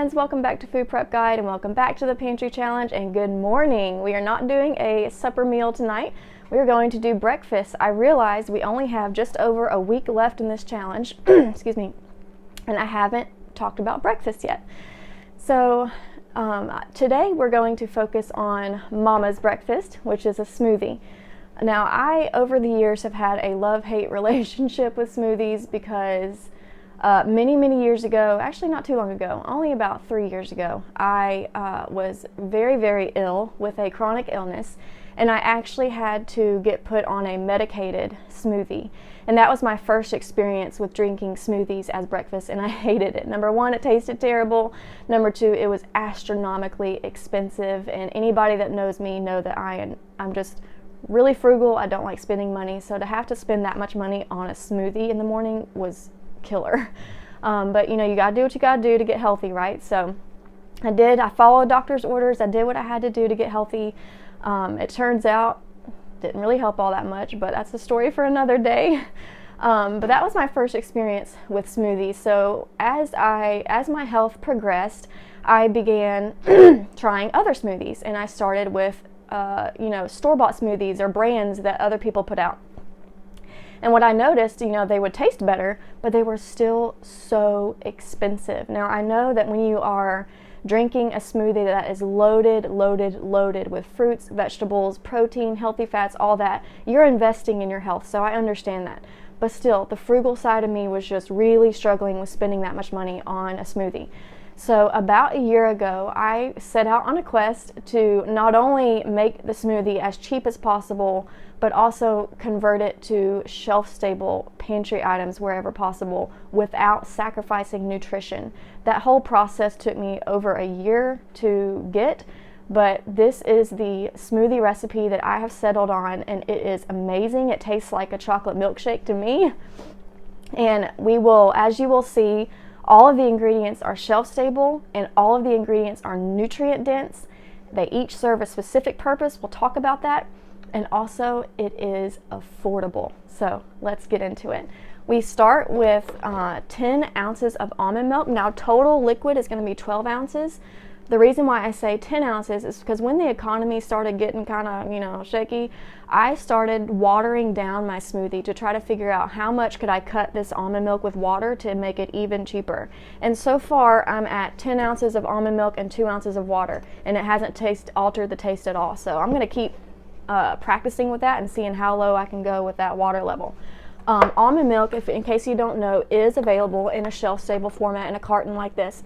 friends, welcome back to Food Prep Guide and welcome back to the Pantry Challenge, and good morning. We are not doing a supper meal tonight. We are going to do breakfast. I realized we only have just over a week left in this challenge, excuse me, and I haven't talked about breakfast yet. So today we're going to focus on Mama's breakfast, which is a smoothie. Now, I, over the years, have had a love-hate relationship with smoothies because many years ago, actually not too long ago, only about 3 years ago, I was very ill with a chronic illness, and I actually had to get put on a medicated smoothie. And that was my first experience with drinking smoothies as breakfast, and I hated it. Number one, it tasted terrible. Number two, it was astronomically expensive, and anybody that knows me know that I'm just really frugal. I don't like spending money, so to have to spend that much money on a smoothie in the morning was killer. But you know, you gotta do what you gotta do to get healthy, right? So I did. I followed doctor's orders. I did what I had to do to get healthy. It turns out didn't really help all that much, but that's a story for another day. But that was my first experience with smoothies. So as my health progressed, I began trying other smoothies, and I started with store-bought smoothies or brands that other people put out. And what I noticed, they would taste better, but they were still so expensive. Now, I know that when you are drinking a smoothie that is loaded with fruits, vegetables, protein, healthy fats, all that, you're investing in your health, so I understand that. But still, the frugal side of me was just really struggling with spending that much money on a smoothie. So about a year ago, I set out on a quest to not only make the smoothie as cheap as possible, but also convert it to shelf-stable pantry items wherever possible without sacrificing nutrition. That whole process took me over a year to get, but this is the smoothie recipe that I have settled on, and it is amazing. It tastes like a chocolate milkshake to me, and we will, as you will see, all of the ingredients are shelf-stable, and all of the ingredients are nutrient-dense. They each serve a specific purpose. We'll talk about that. And also, it is affordable. So let's get into it. We start with 10 ounces of almond milk. Now, total liquid is going to be 12 ounces. The reason why I say 10 ounces is because when the economy started getting kind of, shaky, I started watering down my smoothie to try to figure out how much could I cut this almond milk with water to make it even cheaper. And so far, I'm at 10 ounces of almond milk and 2 ounces of water, and it hasn't altered the taste at all. So I'm going to keep practicing with that and seeing how low I can go with that water level. Almond milk, in case you don't know, is available in a shelf-stable format in a carton like this.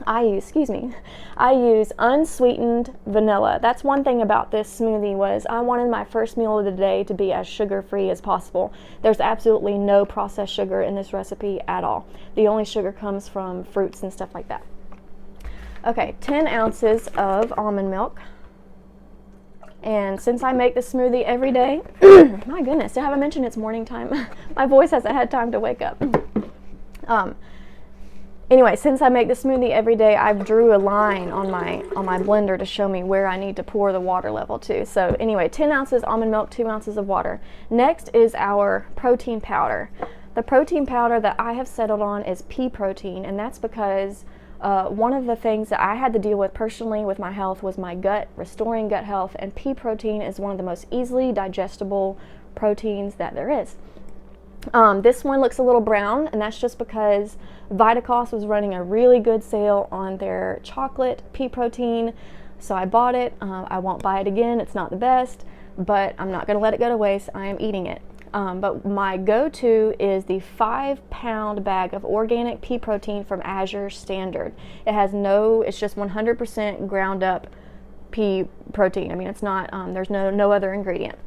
I use unsweetened vanilla. That's one thing about this smoothie was I wanted my first meal of the day to be as sugar-free as possible. There's absolutely no processed sugar in this recipe at all. The only sugar comes from fruits and stuff like that. Okay, 10 ounces of almond milk. And since I make the smoothie every day, my goodness, I haven't mentioned it's morning time. My voice hasn't had time to wake up. Anyway, since I make the smoothie every day, I've drew a line on my blender to show me where I need to pour the water level to. So anyway, 10 ounces almond milk, 2 ounces of water. Next is our protein powder. The protein powder that I have settled on is pea protein, and that's because one of the things that I had to deal with personally with my health was my gut, restoring gut health, and pea protein is one of the most easily digestible proteins that there is. This one looks a little brown, and that's just because Vitacost was running a really good sale on their chocolate pea protein, so I bought it. I won't buy it again. It's not the best, but I'm not going to let it go to waste. I am eating it. But my go-to is the 5-pound bag of organic pea protein from Azure Standard. It's just 100% ground up pea protein. I mean, it's not, there's no other ingredient.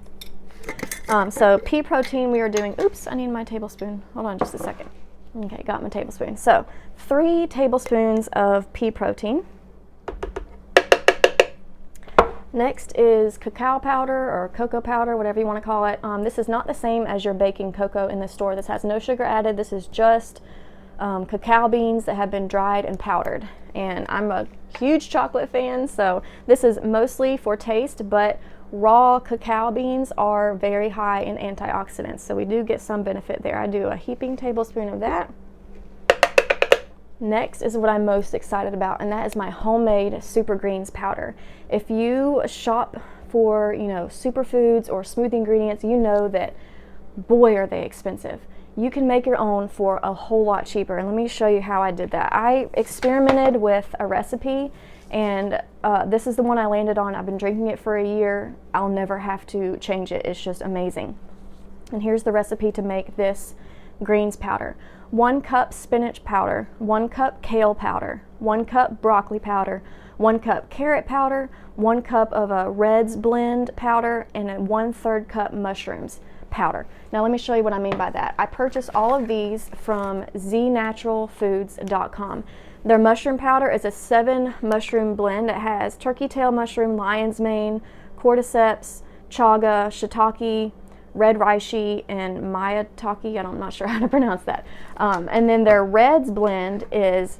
So pea protein we are doing, oops, I need my tablespoon. Hold on just a second. Okay, got my tablespoon. So 3 tablespoons of pea protein. Next is cacao powder or cocoa powder, whatever you want to call it. This is not the same as your baking cocoa in the store. This has no sugar added. This is just cacao beans that have been dried and powdered. And I'm a huge chocolate fan, so this is mostly for taste, but raw cacao beans are very high in antioxidants, so we do get some benefit there. I do a heaping tablespoon of that. Next is what I'm most excited about, and that is my homemade super greens powder. If you shop for, superfoods or smoothie ingredients, you know that, boy, are they expensive. You can make your own for a whole lot cheaper, and let me show you how I did that. I experimented with a recipe, and this is the one I landed on. I've been drinking it for a year. I'll never have to change it. It's just amazing. And here's the recipe to make this greens powder. 1 cup spinach powder, 1 cup kale powder, 1 cup broccoli powder, 1 cup carrot powder, 1 cup of a Reds blend powder, and a 1/3 cup mushrooms powder. Now let me show you what I mean by that. I purchased all of these from znaturalfoods.com. Their mushroom powder is a 7 mushroom blend. It has turkey tail mushroom, lion's mane, cordyceps, chaga, shiitake, red reishi, and maitake. I'm not sure how to pronounce that. And then their Reds blend is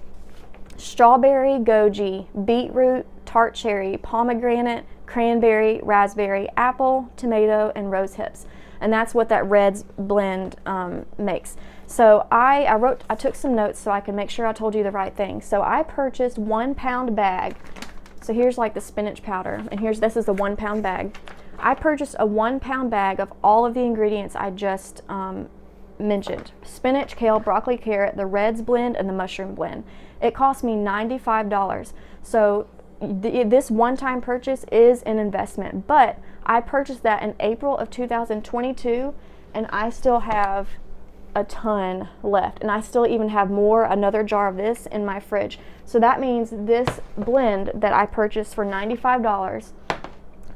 strawberry, goji, beetroot, tart cherry, pomegranate, cranberry, raspberry, apple, tomato, and rose hips. And that's what that Reds blend makes. So I took some notes so I could make sure I told you the right thing. So I purchased 1 pound bag. So here's like the spinach powder, and this is the 1 pound bag. I purchased a 1 pound bag of all of the ingredients I just mentioned. Spinach, kale, broccoli, carrot, the Reds blend, and the mushroom blend. It cost me $95. So this one-time purchase is an investment, but I purchased that in April of 2022, and I still have a ton left, and I still even have another jar of this in my fridge. So that means this blend that I purchased for $95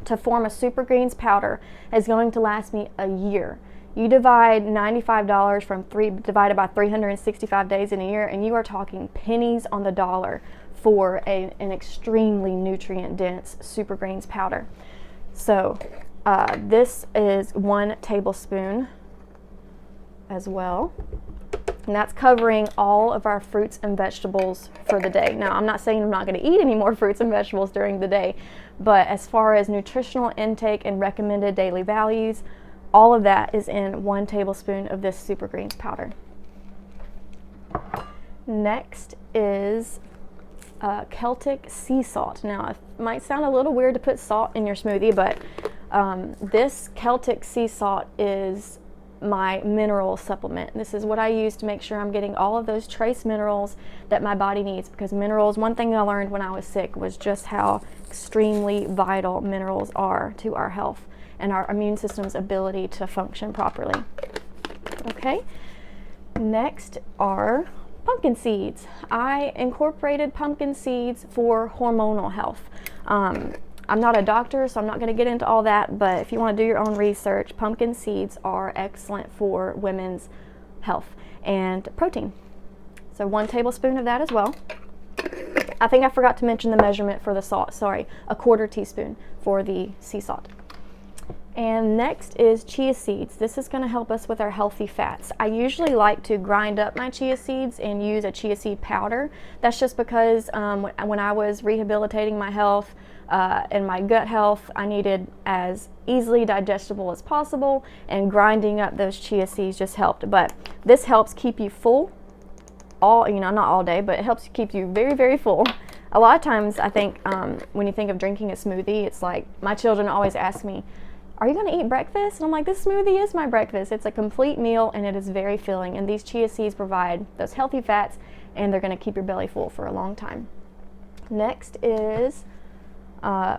to form a super greens powder is going to last me a year. You divide $95 divided by 365 days in a year, and you are talking pennies on the dollar for an extremely nutrient dense super greens powder. So this is 1 tablespoon as well, and that's covering all of our fruits and vegetables for the day. Now, I'm not saying I'm not going to eat any more fruits and vegetables during the day, but as far as nutritional intake and recommended daily values, all of that is in 1 tablespoon of this super greens powder. Next is Celtic sea salt. Now, it might sound a little weird to put salt in your smoothie, but this Celtic sea salt is my mineral supplement. This is what I use to make sure I'm getting all of those trace minerals that my body needs, because minerals, one thing I learned when I was sick was just how extremely vital minerals are to our health and our immune system's ability to function properly. Okay, next are pumpkin seeds. I incorporated pumpkin seeds for hormonal health. I'm not a doctor, so I'm not going to get into all that, but if you want to do your own research, pumpkin seeds are excellent for women's health and protein. So 1 tablespoon of that as well. I think I forgot to mention the measurement for the salt. Sorry, a 1/4 teaspoon for the sea salt. And next is chia seeds. This is going to help us with our healthy fats. I usually like to grind up my chia seeds and use a chia seed powder. That's just because when I was rehabilitating my health and my gut health, I needed as easily digestible as possible, and grinding up those chia seeds just helped. But this helps keep you full not all day, but it helps keep you very, very full. A lot of times I think when you think of drinking a smoothie, it's like my children always ask me, are you going to eat breakfast? And I'm like, this smoothie is my breakfast. It's a complete meal, and it is very filling. And these chia seeds provide those healthy fats, and they're going to keep your belly full for a long time. Next is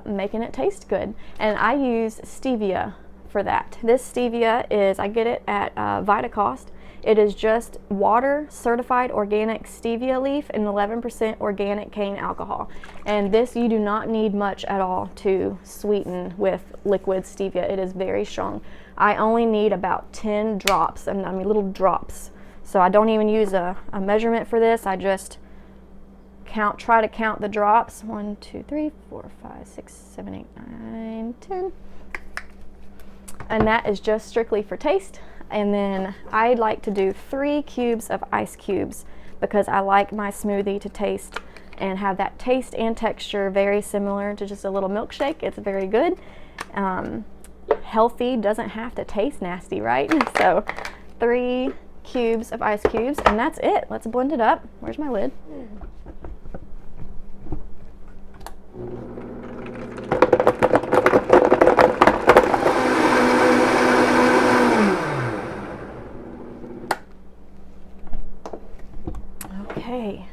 making it taste good. And I use stevia for that. This stevia I get it at Vitacost. It is just water, certified organic stevia leaf, and 11% organic cane alcohol. And this, you do not need much at all to sweeten with liquid stevia. It is very strong. I only need about 10 drops, little drops. So I don't even use a measurement for this. I just try to count the drops. 1, 2, 3, 4, 5, 6, 7, 8, 9, 10. And that is just strictly for taste. And then I like to do 3 cubes of ice cubes because I like my smoothie to taste and have that taste and texture very similar to just a little milkshake. It's very good. Healthy doesn't have to taste nasty, right? So 3 cubes of ice cubes, and that's it. Let's blend it up. Where's my lid? Okay,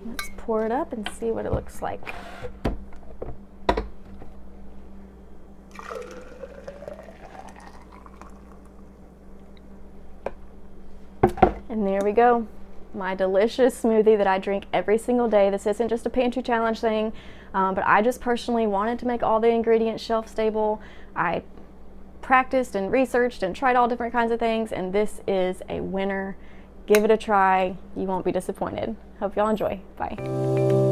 let's pour it up and see what it looks like. And there we go, my delicious smoothie that I drink every single day. This isn't just a pantry challenge thing, but I just personally wanted to make all the ingredients shelf stable. I practiced and researched and tried all different kinds of things, and this is a winner. Give it a try. You won't be disappointed. Hope y'all enjoy. Bye.